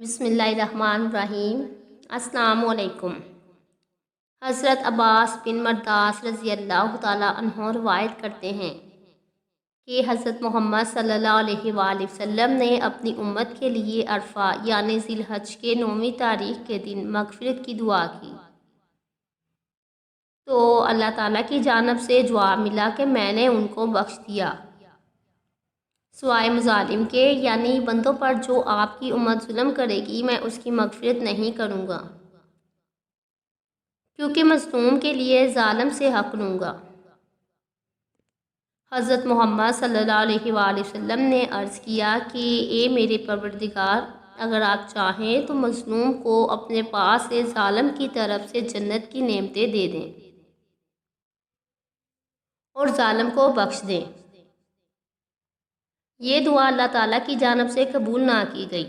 بسم اللہ الرحمن الرحیم۔ السلام علیکم۔ حضرت عباس بن مرداس رضی اللہ تعالیٰ عنہ روایت کرتے ہیں کہ حضرت محمد صلی اللہ علیہ وآلہ وسلم نے اپنی امت کے لیے عرفہ یعنی ذی الحج کے 9ویں تاریخ کے دن مغفرت کی دعا کی تو اللہ تعالیٰ کی جانب سے جواب ملا کہ میں نے ان کو بخش دیا سوائے مظالم کے، یعنی بندوں پر جو آپ کی امت ظلم کرے گی میں اس کی مغفرت نہیں کروں گا، کیونکہ مظلوم کے لیے ظالم سے حق لوں گا۔ حضرت محمد صلی اللہ علیہ وآلہ وسلم نے عرض کیا کہ اے میرے پروردگار، اگر آپ چاہیں تو مظلوم کو اپنے پاس سے ظالم کی طرف سے جنت کی نعمتیں دے دیں اور ظالم کو بخش دیں۔ یہ دعا اللہ تعالیٰ کی جانب سے قبول نہ کی گئی۔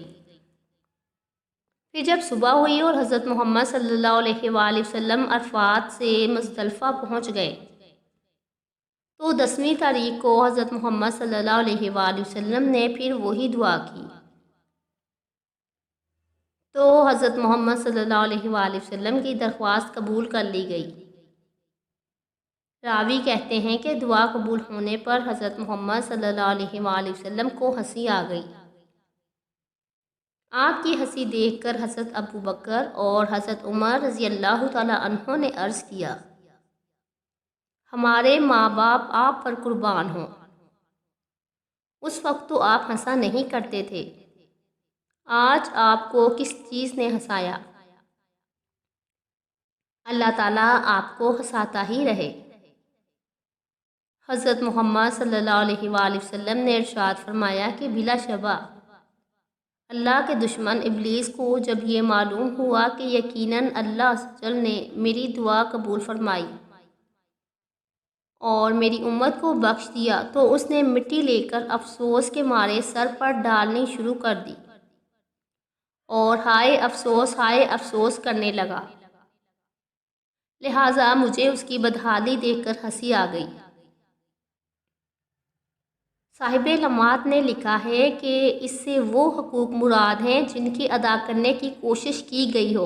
پھر جب صبح ہوئی اور حضرت محمد صلی اللہ علیہ وآلہ وسلم عرفات سے مزدلفہ پہنچ گئے تو 10ویں تاریخ کو حضرت محمد صلی اللہ علیہ وآلہ وسلم نے پھر وہی دعا کی تو حضرت محمد صلی اللہ علیہ وآلہ وسلم کی درخواست قبول کر لی گئی۔ راوی کہتے ہیں کہ دعا قبول ہونے پر حضرت محمد صلی اللہ علیہ وآلہ وسلم کو ہنسی آ گئی۔ آپ کی ہنسی دیکھ کر حضرت ابو بکر اور حضرت عمر رضی اللہ تعالیٰ عنہ نے عرض کیا، ہمارے ماں باپ آپ پر قربان ہوں، اس وقت تو آپ ہنسا نہیں کرتے تھے، آج آپ کو کس چیز نے ہنسایا؟ اللہ تعالیٰ آپ کو ہنساتا ہی رہے۔ حضرت محمد صلی اللہ علیہ وآلہ وسلم نے ارشاد فرمایا کہ بلا شبہ اللہ کے دشمن ابلیس کو جب یہ معلوم ہوا کہ یقیناً اللہ عز و جل نے میری دعا قبول فرمائی اور میری امت کو بخش دیا تو اس نے مٹی لے کر افسوس کے مارے سر پر ڈالنی شروع کر دی اور ہائے افسوس کرنے لگا، لہٰذا مجھے اس کی بدحالی دیکھ کر ہنسی آ گئی۔ صاحب لمعات نے لکھا ہے کہ اس سے وہ حقوق مراد ہیں جن کی ادا کرنے کی کوشش کی گئی ہو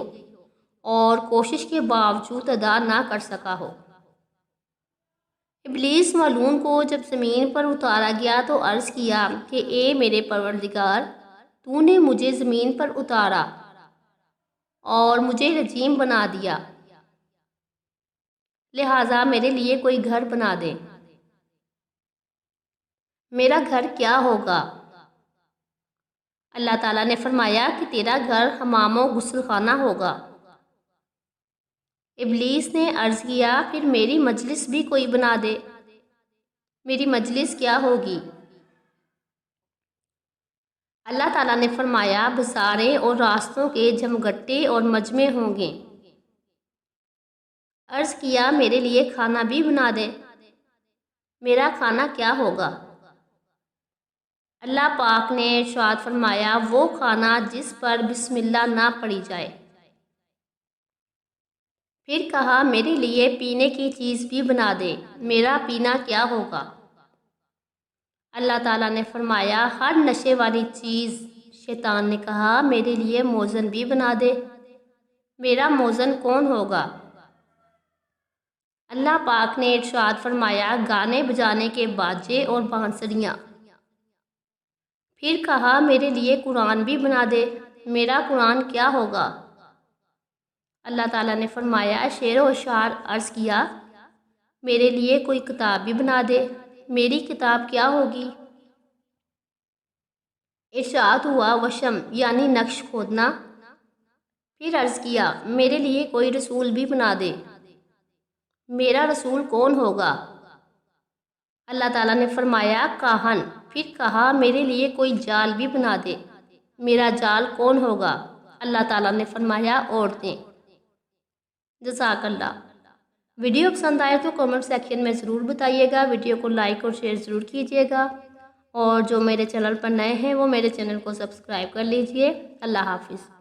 اور کوشش کے باوجود ادا نہ کر سکا ہو۔ ابلیس ملعون کو جب زمین پر اتارا گیا تو عرض کیا کہ اے میرے پروردگار، تو نے مجھے زمین پر اتارا اور مجھے رجیم بنا دیا، لہٰذا میرے لیے کوئی گھر بنا دے۔ میرا گھر کیا ہوگا؟ اللہ تعالیٰ نے فرمایا کہ تیرا گھر حمام و غسل خانہ ہوگا۔ ابلیس نے عرض کیا پھر میری مجلس بھی کوئی بنا دے۔ میری مجلس کیا ہوگی؟ اللہ تعالیٰ نے فرمایا بازاریں اور راستوں کے جمگٹے اور مجمع ہوں گے۔ عرض کیا میرے لیے کھانا بھی بنا دے۔ میرا کھانا کیا ہوگا؟ اللہ پاک نے ارشاد فرمایا وہ کھانا جس پر بسم اللہ نہ پڑھی جائے۔ پھر کہا میرے لیے پینے کی چیز بھی بنا دے۔ میرا پینا کیا ہوگا؟ اللہ تعالیٰ نے فرمایا ہر نشے والی چیز۔ شیطان نے کہا میرے لیے موزن بھی بنا دے۔ میرا موزن کون ہوگا؟ اللہ پاک نے ارشاد فرمایا گانے بجانے کے باجے اور بانسریاں۔ پھر کہا میرے لیے قرآن بھی بنا دے۔ میرا قرآن کیا ہوگا؟ اللہ تعالیٰ نے فرمایا شعر و اشعار۔ عرض کیا میرے لیے کوئی کتاب بھی بنا دے۔ میری کتاب کیا ہوگی؟ ارشاد ہوا وشم یعنی نقش کھودنا۔ پھر عرض کیا میرے لیے کوئی رسول بھی بنا دے۔ میرا رسول کون ہوگا؟ اللہ تعالیٰ نے فرمایا کاہن۔ پھر کہا میرے لیے کوئی جال بھی بنا دے۔ میرا جال کون ہوگا؟ اللہ تعالیٰ نے فرمایا عورتیں۔ جزاک اللہ۔ ویڈیو پسند آئے تو کمنٹ سیکشن میں ضرور بتائیے گا، ویڈیو کو لائک اور شیئر ضرور کیجیے گا، اور جو میرے چینل پر نئے ہیں وہ میرے چینل کو سبسکرائب کر لیجیے۔ اللہ حافظ۔